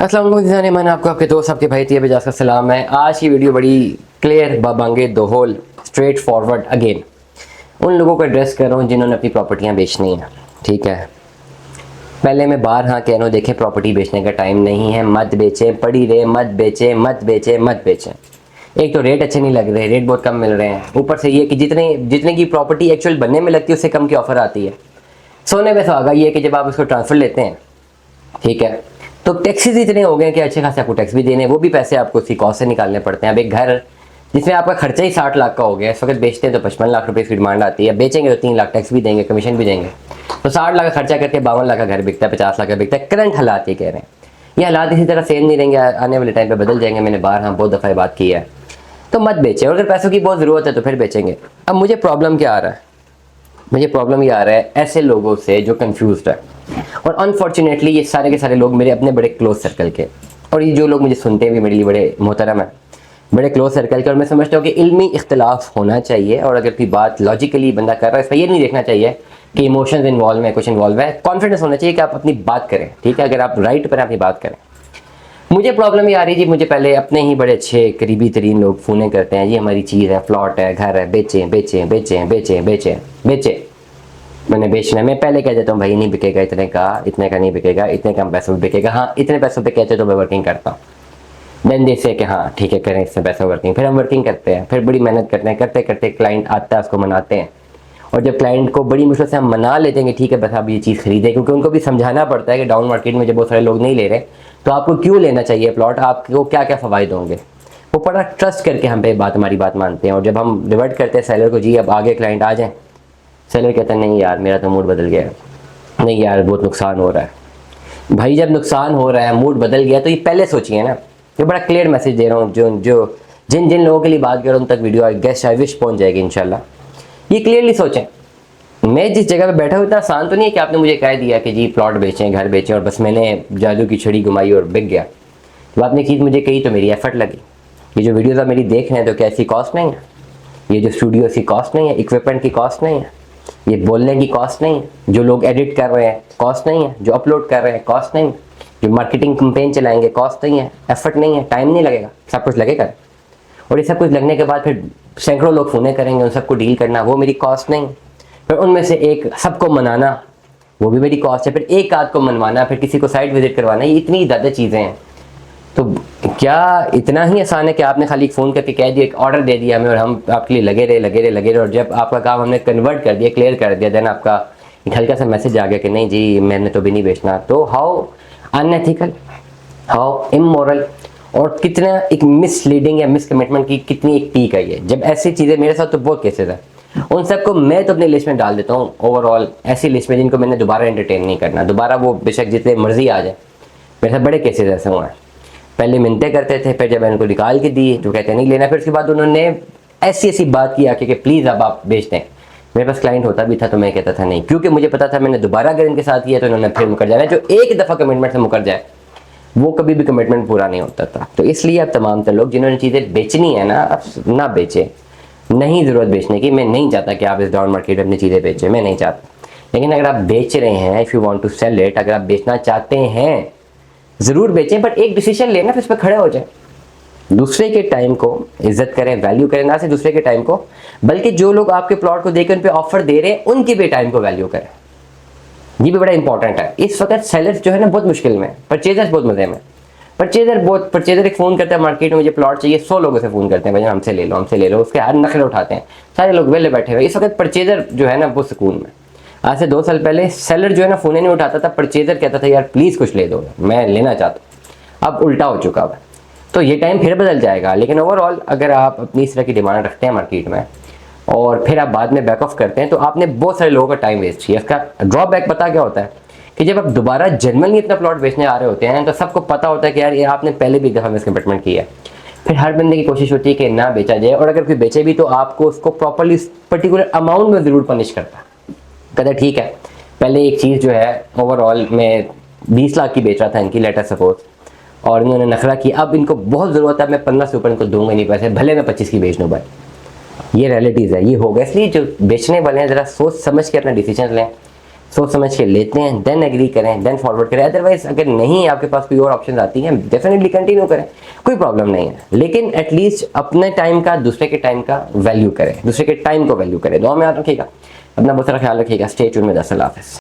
अस्सलाम वालेकुम, मैंने आपको आपके दोस्त आपके भाई तिया बेजाज का सलाम है। आज की वीडियो बड़ी क्लियर बाबांगे दो होल स्ट्रेट फॉरवर्ड अगेन उन लोगों को एड्रेस कर रहा हूँ जिन्होंने अपनी प्रॉपर्टियाँ बेचनी हैं। ठीक है, पहले मैं बार हाँ कह रहा हूँ, देखें प्रॉपर्टी बेचने का टाइम नहीं है, मत बेचें, पड़ी रहे, मत बेचें मत बेचें मत बेचें। एक तो रेट अच्छे नहीं लग रहे, रेट बहुत कम मिल रहे हैं, ऊपर से ये कि जितने जितने की प्रॉपर्टी एक्चुअल बनने में लगती है उससे कम की ऑफर आती है। सोने में सुहागा ये कि जब आप उसको ट्रांसफ़र लेते हैं, ठीक है, तो टैक्सेस इतने हो गए कि अच्छे खासे आपको टैक्स भी देने, वो भी पैसे आपको उसी कॉस्ट से निकालने पड़ते हैं। अब एक घर जिसमें आपका खर्चा ही 60 लाख का हो गया, इस वक्त बेचते हैं तो 55 लाख रुपए की डिमांड आती है, बेचेंगे तो 3 लाख टैक्स भी देंगे, कमीशन भी देंगे, तो 60 लाख का खर्चा करके 52 लाख का घर बिकता है, 50 लाख का बिकता है। करंट हालात ये कह रहे हैं, ये हालात इसी तरह सेम नहीं रहेंगे, आने वाले टाइम पर बदल जाएंगे। मैंने बाहर हाँ बहुत दफ़ा बात की है, तो मत बेचें। और अगर पैसों की बहुत ज़रूरत है तो फिर बेचेंगे। अब मुझे प्रॉब्लम क्या आ रहा है, मुझे प्रॉब्लम ये आ रहा है ऐसे लोगों से जो कंफ्यूज्ड है, और अनफॉर्चुनेटली ये सारे के सारे लोग मेरे अपने बड़े क्लोज सर्कल के, और ये जो लोग मुझे सुनते हैं भी मेरे लिए बड़े मोहतरम है, बड़े क्लोज सर्कल के। और मैं समझता हूँ कि इल्मी इख्तलाफ होना चाहिए, और अगर कोई बात लॉजिकली बंदा कर रहा है, इसमें ये नहीं देखना चाहिए कि इमोशंस इन्वॉल्व है, कुछ इन्वॉल्व है। कॉन्फिडेंस होना चाहिए कि आप अपनी बात करें, ठीक है, अगर आप राइट पर अपनी बात करें। मुझे प्रॉब्लम ये आ रही जी, मुझे पहले अपने ही बड़े अच्छे करीबी तरीन लोग फ़ोने करते हैं, ये हमारी चीज़ है, प्लॉट है, घर है, बेचें बेचें बेचें बेचें बेचें बेचें। मैंने बेचना है, मैं पहले कह देता हूँ भाई नहीं बिकेगा, इतने का नहीं बिकेगा, इतने कम पैसों पे बिकेगा, हाँ इतने पैसों पे कहते तो मैं वर्किंग करता हूँ। देन दे से कि हाँ ठीक है करें इससे पैसा वर्किंग, फिर हम वर्किंग करते हैं, फिर बड़ी मेहनत करते हैं, करते करते क्लाइंट आता है, उसको मनाते हैं। और जब क्लाइंट को बड़ी मुश्किल से हम मना लेते हैं कि ठीक है बस आप ये चीज़ खरीदें, क्योंकि उनको भी समझाना पड़ता है कि डाउन मार्केट में जब बहुत सारे लोग नहीं ले रहे तो आपको क्यों लेना चाहिए प्लॉट, आपको क्या क्या फ़ायदे होंगे। वो बड़ा ट्रस्ट करके हम पे हमारी बात मानते हैं। और जब हम रिवर्ट करते हैं सेलर को, जी अब आगे क्लाइंट आ जाएँ, सेलर कहता है नहीं यार मेरा तो मूड बदल गया है, नहीं यार बहुत नुकसान हो रहा है। भाई जब नुकसान हो रहा है, मूड बदल गया, तो ये पहले सोचिए ना। ये बड़ा क्लियर मैसेज दे रहा हूँ, जिन जिन लोगों के लिए बात कर रहा हूँ उन तक video I guess I wish पहुँच जाएगी इंशाल्लाह। ये क्लियरली सोचें, मैं जिस जगह पे बैठा हूँ इतना आसान तो नहीं है कि आपने मुझे कह दिया कि जी प्लॉट बेचें, घर बेचें, और बस मैंने जादू की छड़ी घुमाई और बिक गया। जब आपने चीज़ मुझे कही तो मेरी एफर्ट लगी। ये जो वीडियोज़ आप मेरी देख रहे हैं तो क्या ऐसी कॉस्ट नहीं है, ये जो स्टूडियो ऐसी कॉस्ट नहीं है, इक्विपमेंट की कॉस्ट नहीं है, ये बोलने की कॉस्ट नहीं है, जो लोग एडिट कर रहे हैं कॉस्ट नहीं है, जो अपलोड कर रहे हैं कॉस्ट नहीं है, जो मार्केटिंग कैंपेन चलाएंगे कॉस्ट नहीं है, एफर्ट नहीं है, टाइम नहीं लगेगा, सब कुछ लगेगा। और ये सब कुछ लगने के बाद फिर सैकड़ों लोग फ़ोने करेंगे, उन सबको डील करना वो मेरी कॉस्ट नहीं है। फिर उनमें से एक सबको मनाना वो भी मेरी कॉस्ट है, फिर एक आध को मनवाना, फिर किसी को साइट विजिट करवाना, ये इतनी ज़्यादा चीज़ें हैं। तो क्या इतना ही आसान है कि आपने खाली फ़ोन करके कह दिया, एक ऑर्डर दे दिया हमें और हम आपके लिए लगे रहे, और जब आपका काम हमने कन्वर्ट कर दिया, क्लियर कर दिया, देन आपका एक हल्का सा मैसेज आ गया कि नहीं जी मैंने तो भी नहीं बेचना। तो हाउ अनएथिकल, हाउ इमोरल, और कितना एक मिसलीडिंग या मिसकमिटमेंट की कितनी एक पीक है ये। जब ऐसी चीज़ें मेरे साथ तो बहुत केसेस है, उन सबको मैं तो अपनी लिस्ट में डाल देता हूँ ओवरऑल ऐसी लिस्ट में जिनको मैंने दोबारा एंटरटेन नहीं करना, दोबारा वो बेशक जितने मर्जी आ जाए। मेरे साथ बड़े केसेस ऐसे हुए हैं, पहले मिन्नतें करते थे, फिर जब मैंने उनको निकाल के दी तो कहते नहीं लेना, फिर उसके बाद उन्होंने ऐसी बात की आके कि प्लीज़ अब आप बेच दें। मेरे पास क्लाइंट होता भी था तो मैं कहता था नहीं, क्योंकि मुझे पता था मैंने दोबारा अगर इनके साथ किया तो इन्होंने फिर मुकर जाना। जो एक दफ़ा कमिटमेंट से मुकर जाए वो कभी भी कमिटमेंट पूरा नहीं होता था। तो इसलिए अब तमाम तर लोग जिन्होंने चीज़ें बेचनी है ना, अब ना बेचें, नहीं ज़रूरत बेचने की। मैं नहीं चाहता कि आप इस डाउन मार्केट में अपनी चीज़ें बेचें, मैं नहीं चाहता। लेकिन अगर आप बेच रहे हैं, if you want to sell it, अगर आप बेचना चाहते हैं ज़रूर बेचें, बट एक डिसीजन लेना, फिर उस पर खड़े हो जाए। दूसरे के टाइम को इज्जत करें, वैल्यू करें, ना सिर्फ दूसरे के टाइम को, बल्कि जो लोग आपके प्लॉट को देकर उन पर ऑफर दे रहे हैं उनके भी टाइम को वैल्यू करें। ये भी बड़ा इंपॉर्टेंट है। इस वक्त सेलर्स जो है ना बहुत मुश्किल में, परचेजर्स बहुत मजे में। परचेजर एक फ़ोन करता है मार्केट में मुझे प्लॉट चाहिए, 100 लोगों से फ़ोन करते हैं भाई हमसे ले लो, उसके हर नखरे उठाते हैं, सारे लोग वेले बैठे हुए। इस वक्त परचेजर जो है ना वो सुकून में। आज से 2 साल पहले सेलर जो है ना फ़ोन नहीं उठाता था, परचेजर कहता था यार प्लीज़ कुछ ले दो, मैं लेना चाहता हूँ। अब उल्टा हो चुका है, तो ये टाइम फिर बदल जाएगा। लेकिन ओवरऑल अगर आप अपनी इस तरह की डिमांड रखते हैं मार्केट में और फिर आप बाद में बैक ऑफ करते हैं तो आपने बहुत सारे लोगों का टाइम वेस्ट किया। इसका ड्रॉबैक पता क्या होता है कि जब आप दोबारा जनरली इतना प्लॉट बेचने आ रहे होते हैं तो सबको पता होता है कि यार ये आपने पहले भी एक दफ़ा मिसकमिटमेंट किया है। फिर हर बंदे की कोशिश होती है कि ना बेचा जाए, और अगर कोई बेचे भी तो आपको उसको प्रॉपरली पर्टिकुलर अमाउंट में ज़रूर पनिश करता है। कहता ठीक है पहले एक चीज़ जो है ओवरऑल मैं 20 लाख की बेच रहा था इनकी, लेटर सपोज, और इन्होंने नखरा किया, अब इनको बहुत ज़रूरत है, मैं 15 से ऊपर इनको दूंगा नहीं पैसे, भले मैं 25 की बेच दूँ भाई। ये रियलिटीज़ है, ये होगा। इसलिए जो बेचने वाले हैं ज़रा सोच समझ के अपना डिसीजन लें। सोच समझ के लेते हैं, देन एग्री करें, देन फॉरवर्ड करें। अदरवाइज अगर नहीं आपके पास कोई और ऑप्शन आती हैं, डेफिनेटली कंटिन्यू करें, कोई प्रॉब्लम नहीं है। लेकिन एटलीस्ट अपने टाइम का, दूसरे के टाइम का वैल्यू करें, दूसरे के टाइम को वैल्यू करें। दुआ में याद रखिएगा, अपना बहुत सारा ख्याल रखिएगा। स्टे ट्यून में। अल्लाह हाफ़िज़।